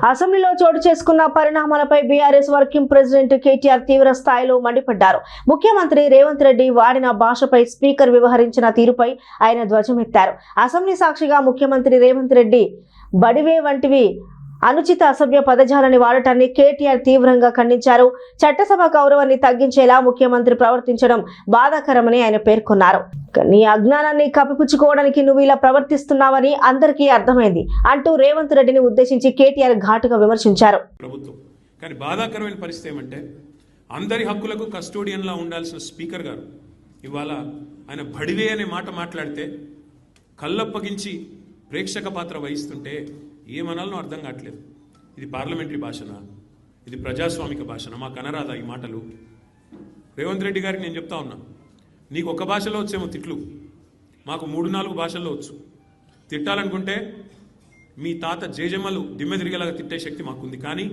అసెంబ్లీలో చోటు చేసుకున్న పరిణామాలపై బీఆర్ఎస్ వర్కింగ్ ప్రెసిడెంట్ కేటీఆర్ తీవ్ర స్థాయిలో మండిపడ్డారు. ముఖ్యమంత్రి రేవంత్ రెడ్డి వాడిన భాషపై స్పీకర్ వ్యవహరించిన తీరుపై ఆయన ధ్వజమెత్తారు. అసెంబ్లీ సాక్షిగా ముఖ్యమంత్రి రేవంత్ రెడ్డి బడివే వంటివి అనుచిత అసభ్య పదజాలని వాడటాన్ని కేటీఆర్ తీవ్రంగా ఖండించారు. చట్టసభ గౌరవాన్ని తగ్గించేలా ముఖ్యమంత్రి ప్రవర్తించడం బాధాకరమని ఆయన పేర్కొన్నారు. నీ అజ్ఞానాన్ని కప్పిపుచ్చుకోవడానికి నువ్వు ఇలా ప్రవర్తిస్తున్నావని అందరికీ అర్థమైంది అంటూ రేవంత్ రెడ్డిని ఉద్దేశించి కేటీఆర్ ఘాటుగా విమర్శించారు. ప్రభుత్వం కానీ బాధాకరమైన పరిస్థితి ఏమంటే అందరి హక్కులకు కస్టోడియన్లా ఉండాల్సిన స్పీకర్ గారు ఇవాళ ఆయన బడివే అనే మాట మాట్లాడితే కళ్ళప్పగించి ప్రేక్షక పాత్ర వహిస్తుంటే ఏమనాలనో అర్థం కావట్లేదు. ఇది పార్లమెంటరీ భాషనా, ఇది ప్రజాస్వామిక భాషనా? మాకు అనరాదా ఈ మాటలు? రేవంత్ రెడ్డి గారికి నేను చెప్తా ఉన్నా, నీకు ఒక భాషలో వచ్చేమో తిట్లు, మాకు 3-4 భాషల్లో వచ్చు. తిట్టాలనుకుంటే మీ తాత జేజమ్మలు దిమ్మె తిరిగేలాగా తిట్టే శక్తి మాకుంది. కానీ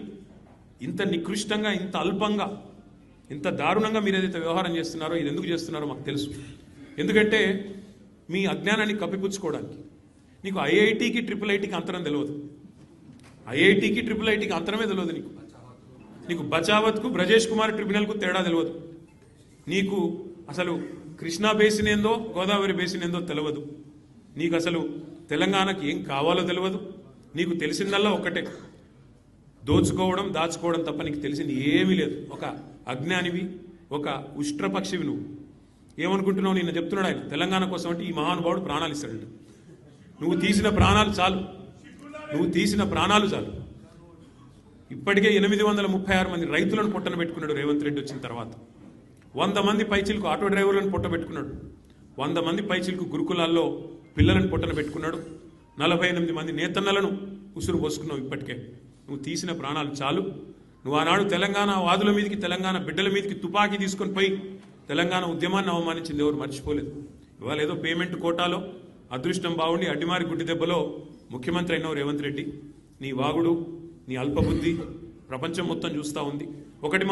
ఇంత నికృష్టంగా, ఇంత అల్పంగా, ఇంత దారుణంగా మీరు ఏదైతే వ్యవహారం చేస్తున్నారో ఇది ఎందుకు చేస్తున్నారో మాకు తెలుసు. ఎందుకంటే మీ అజ్ఞానాన్ని కప్పిపుచ్చుకోవడానికి. నీకు ఐఐటికి IIITకి అంతరం తెలియదు, ఐఐటికి IIITకి అంతరమే తెలియదు. నీకు బచావత్కు బ్రజేష్ కుమార్ ట్రిబ్యునల్కు తేడా తెలియదు. నీకు అసలు కృష్ణా బేసిన్ ఏందో గోదావరి బేసిన్ ఏందో తెలియదు. నీకు అసలు తెలంగాణకి ఏం కావాలో తెలియదు. నీకు తెలిసిందల్లా ఒక్కటే, దోచుకోవడం దాచుకోవడం తప్ప నీకు తెలిసింది ఏమీ లేదు. ఒక అజ్ఞానివి, ఒక ఉష్ట్రపక్షివి. నువ్వు ఏమనుకుంటున్నావు? నిన్న చెప్తున్నాడు ఆయన తెలంగాణ కోసం అంటే ఈ మహానుభావుడు ప్రాణాలు ఇస్తాడంట. నువ్వు తీసిన ప్రాణాలు చాలు, నువ్వు తీసిన ప్రాణాలు చాలు. ఇప్పటికే 836 మంది రైతులను పొట్టన పెట్టుకున్నాడు రేవంత్ రెడ్డి వచ్చిన తర్వాత. 100 మంది పైచిలకు ఆటో డ్రైవర్లను పొట్ట పెట్టుకున్నాడు. 100 మంది పైచిలకు గురుకులాల్లో పిల్లలను పొట్టన పెట్టుకున్నాడు. 48 మంది నేతన్నలను ఉసురు పోసుకున్నావు. ఇప్పటికే నువ్వు తీసిన ప్రాణాలు చాలు. నువ్వు ఆనాడు తెలంగాణ వాదుల మీదకి, తెలంగాణ బిడ్డల మీదకి తుపాకీ తీసుకొని పోయి తెలంగాణ ఉద్యమాన్ని అవమానించింది ఎవరు మర్చిపోలేదు. ఇవాళ ఏదో పేమెంట్ కోటాలో అదృష్టం బాగుండి అడ్డిమారి గుడ్డి దెబ్బలో ముఖ్యమంత్రి అయినావు రేవంత్ రెడ్డి. నీ వాగుడు, నీ అల్పబుద్ధి ప్రపంచం మొత్తం చూస్తూ ఉంది. ఒకటి